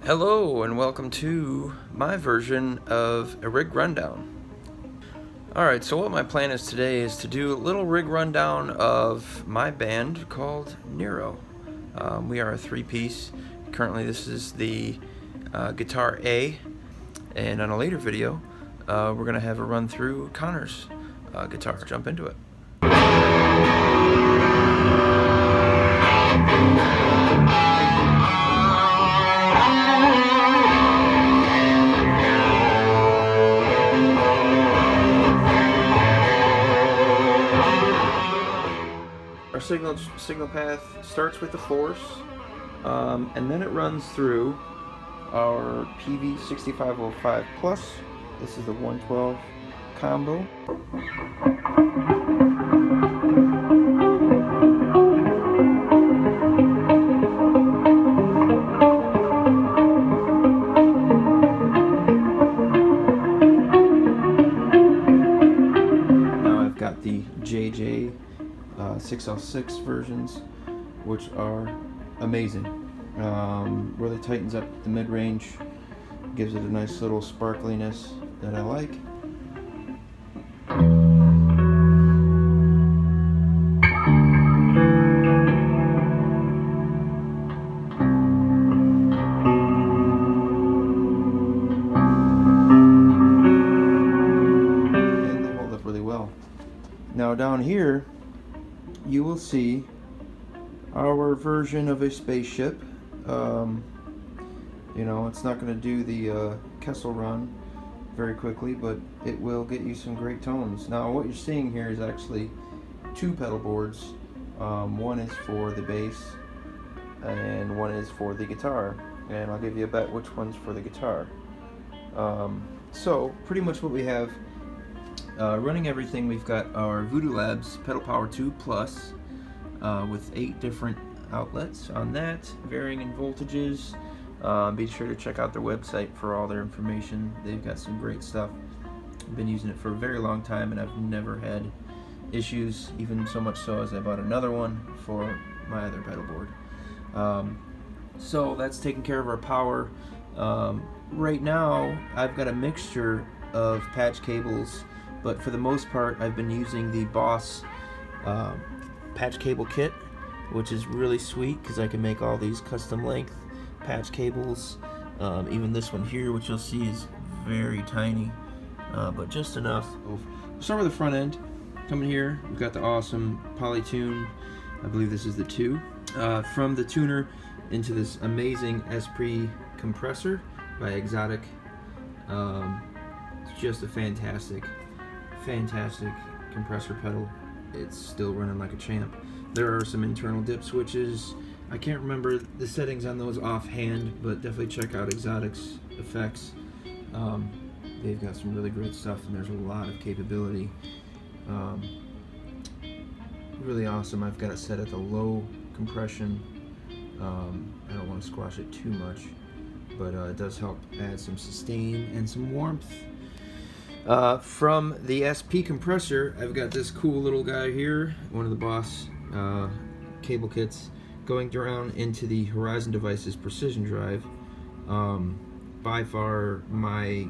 Hello and welcome to my version of a rig rundown. Alright, so what my plan is today is to do a little rig rundown of my band called Neuro. We are a three-piece. Currently this is the guitar A, and on a later video we're going to have a run through Connor's guitar. Let's jump into it. Our signal path starts with the force, and then it runs through our PV6505 Plus. This is the 112 combo. Now I've got the JJ 606 versions, which are amazing. Really tightens up the mid-range, gives it a nice little sparkliness that I like. And they hold up really well. Now down here you will see our version of a spaceship. You know, it's not going to do the Kessel run very quickly, but it will get you some great tones. Now what you're seeing here is actually two pedal boards. One is for the bass and one is for the guitar, and I'll give you a bet which one's for the guitar. So pretty much what we have running everything, we've got our Voodoo Labs Pedal Power 2 Plus with 8 different outlets on that, varying in voltages. Be sure to check out their website for all their information. They've got some great stuff. I've been using it for a very long time and I've never had issues, even so much so as I bought another one for my other pedal board. So that's taking care of our power. Right now I've got a mixture of patch cables, but for the most part I've been using the Boss patch cable kit, which is really sweet because I can make all these custom length patch cables. Even this one here, which you'll see is very tiny, but just enough. We'll start with the front end. Coming here, we've got the awesome Polytune, I believe this is the 2, from the tuner into this amazing Esprit compressor by Exotic. It's just a fantastic compressor pedal. It's still running like a champ. There are some internal dip switches. I can't remember the settings on those offhand, but definitely check out Exotic's effects. They've got some really great stuff, and there's a lot of capability. Really awesome. I've got it set at the low compression. I don't want to squash it too much, but it does help add some sustain and some warmth. From the SP compressor, I've got this cool little guy here, one of the Boss cable kits, going down into the Horizon Devices Precision Drive. By far my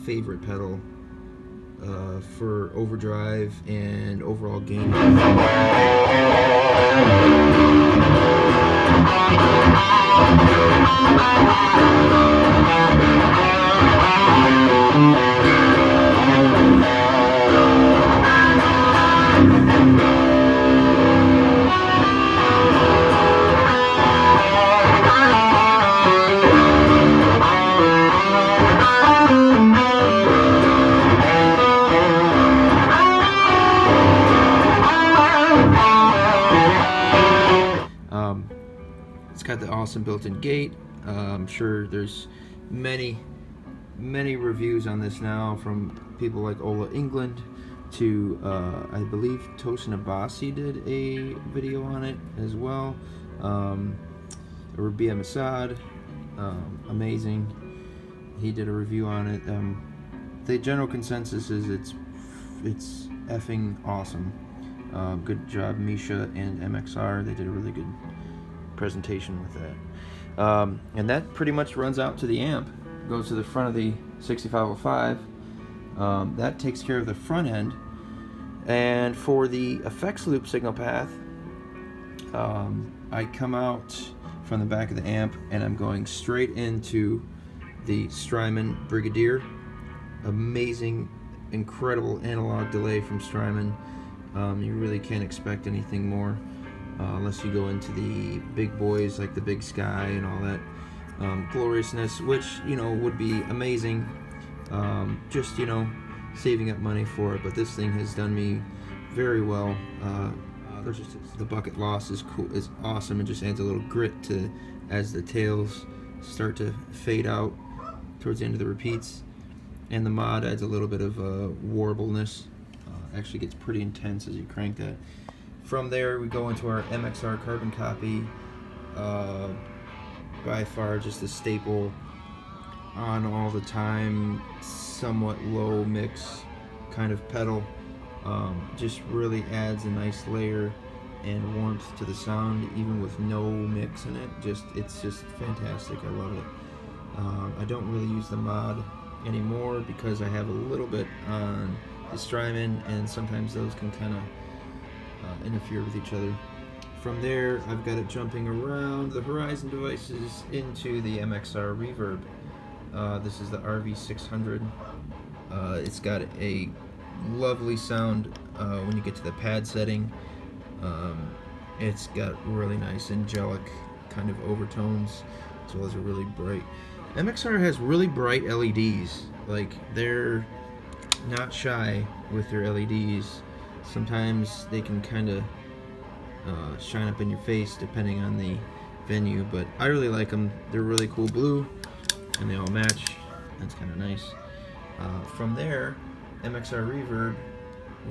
favorite pedal for overdrive and overall gain. It's got the awesome built-in gate. I'm sure there's many reviews on this now, from people like Ola England to I believe Tosin Abasi did a video on it as well. Rabia Masad, amazing, he did a review on it. The general consensus is it's effing awesome. Good job Misha and MXR, they did a really good presentation with that. And that pretty much runs out to the amp, goes to the front of the 6505. That takes care of the front end. And for the effects loop signal path, I come out from the back of the amp and I'm going straight into the Strymon Brigadier. Amazing, incredible analog delay from Strymon. You really can't expect anything more unless you go into the big boys like the Big Sky and all that gloriousness, which, you know, would be amazing. Just, you know, saving up money for it, but this thing has done me very well. The bucket loss is cool, is awesome. It just adds a little grit to as the tails start to fade out towards the end of the repeats, and the mod adds a little bit of warbleness. Actually gets pretty intense as you crank that. From there we go into our MXR carbon copy. By far just a staple, on all the time, somewhat low mix kind of pedal. Just really adds a nice layer and warmth to the sound, even with no mix in it. It's just fantastic. I love it. I don't really use the mod anymore because I have a little bit on the Strymon, and sometimes those can kind of interfere with each other. From there, I've got it jumping around the Horizon devices into the MXR reverb. This is the RV600. It's got a lovely sound when you get to the pad setting. It's got really nice angelic kind of overtones, as well as a really bright. MXR has really bright LEDs. Like, they're not shy with their LEDs. Sometimes they can kind of shine up in your face depending on the venue, but I really like them. They're really cool blue, and they all match. That's kind of nice. From there, MXR reverb,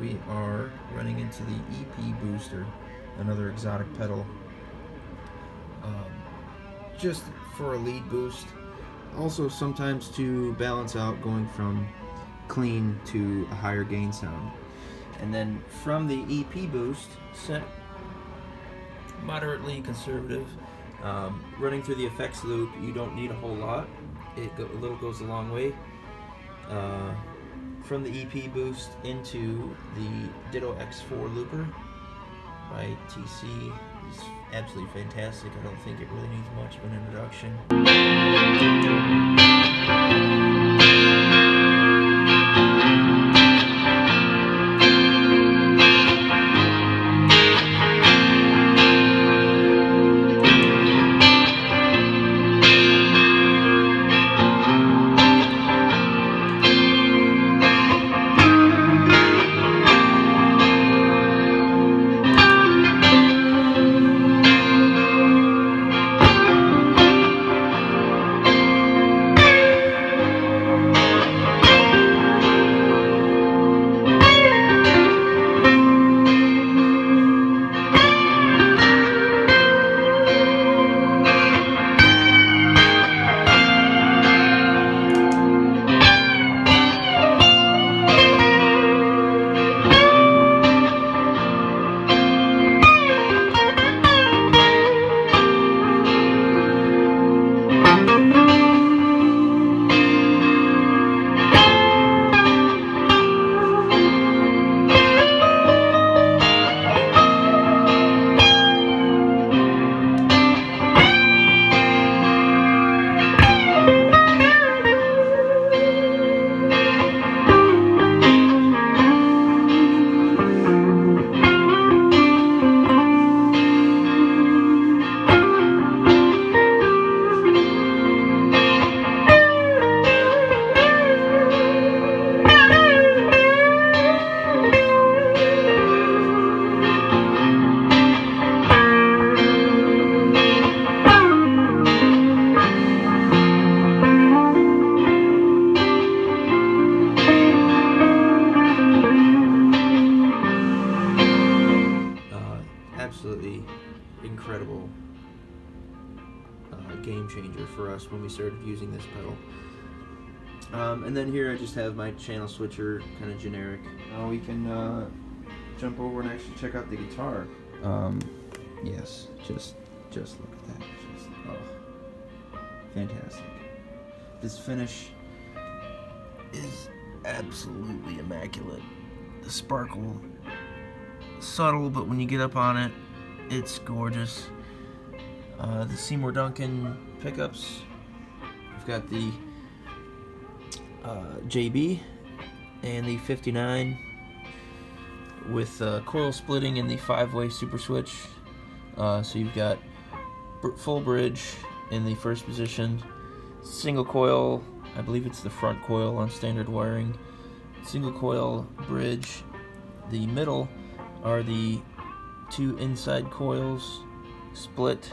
we are running into the EP booster, another exotic pedal, just for a lead boost. Also sometimes to balance out going from clean to a higher gain sound. And then from the EP boost, set moderately conservative. Running through the effects loop, you don't need a whole lot. A little goes a long way. From the EP boost into the Ditto X4 looper by TC. It's absolutely fantastic. I don't think it really needs much of an introduction. Absolutely incredible game changer for us when we started using this pedal. And then here I just have my channel switcher, kind of generic. Now we can jump over and actually check out the guitar. Yes, just look at that. fantastic. This finish is absolutely immaculate. The sparkle, subtle, but when you get up on it, it's gorgeous. The Seymour Duncan pickups. We've got the JB and the 59 with coil splitting and the 5-way super switch. So you've got full bridge in the first position, single coil, I believe it's the front coil on standard wiring, single coil bridge. The middle are the 2 inside coils split.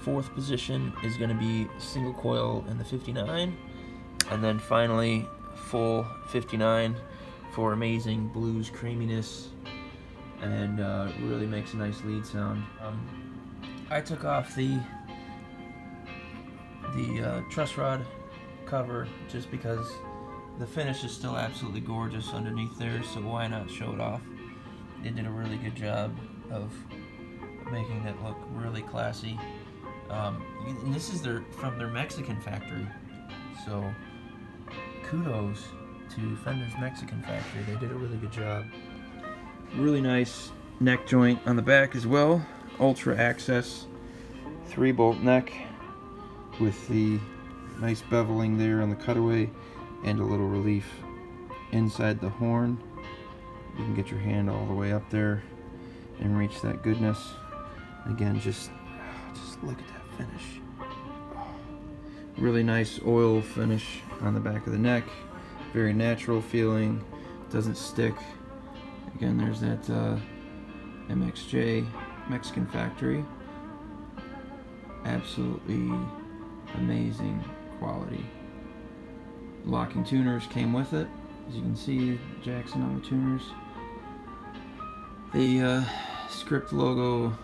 Fourth position is going to be single coil in the 59, and then finally full 59 for amazing blues creaminess, and really makes a nice lead sound. I took off the truss rod cover just because the finish is still absolutely gorgeous underneath there, so why not show it off? They did a really good job of making it look really classy. And this is from their Mexican factory, so kudos to Fender's Mexican factory. They did a really good job. Really nice neck joint on the back as well. Ultra access 3-bolt neck with the nice beveling there on the cutaway and a little relief inside the horn. You can get your hand all the way up there and reach that goodness. Again, just look at that finish. Really nice oil finish on the back of the neck. Very natural feeling. Doesn't stick. Again, there's that MXJ Mexican factory. Absolutely amazing quality. Locking tuners came with it. As you can see, Jackson on the tuners. The script logo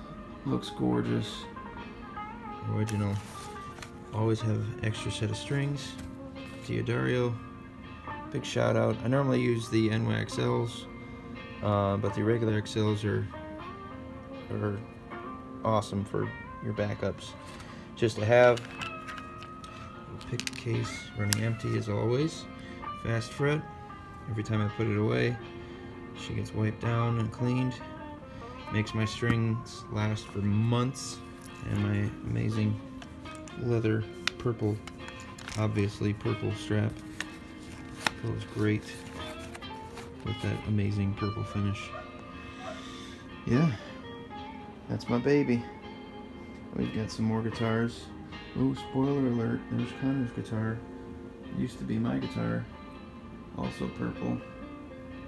looks gorgeous. Original. Always have extra set of strings. D'Addario. Big shout out. I normally use the NYXLs, but the regular XLs are awesome for your backups. Just to have. Pick case running empty as always. Fast fret. Every time I put it away, she gets wiped down and cleaned. Makes my strings last for months. And my amazing leather purple, obviously purple strap goes great with that amazing purple finish. Yeah, that's my baby. We've got some more guitars. Oh, spoiler alert, there's Connor's guitar. It used to be my guitar, also purple.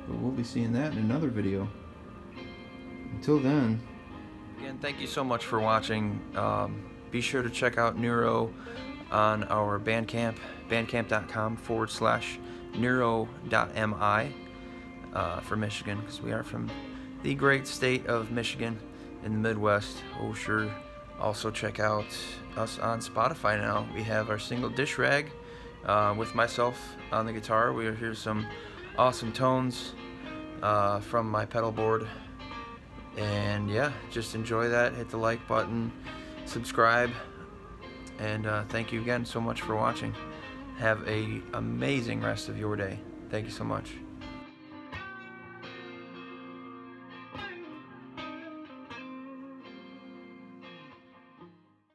But we'll be seeing that in another video. Until then, again, thank you so much for watching. Be sure to check out Neuro on our Bandcamp, bandcamp.com/neuro.mi for Michigan, because we are from the great state of Michigan in the Midwest. Oh, sure. Also check out us on Spotify now. We have our single Dishrag with myself on the guitar. We'll hear some awesome tones from my pedal board. And yeah, just enjoy that. Hit the like button, subscribe, and thank you again so much for watching. Have an amazing rest of your day. Thank you so much.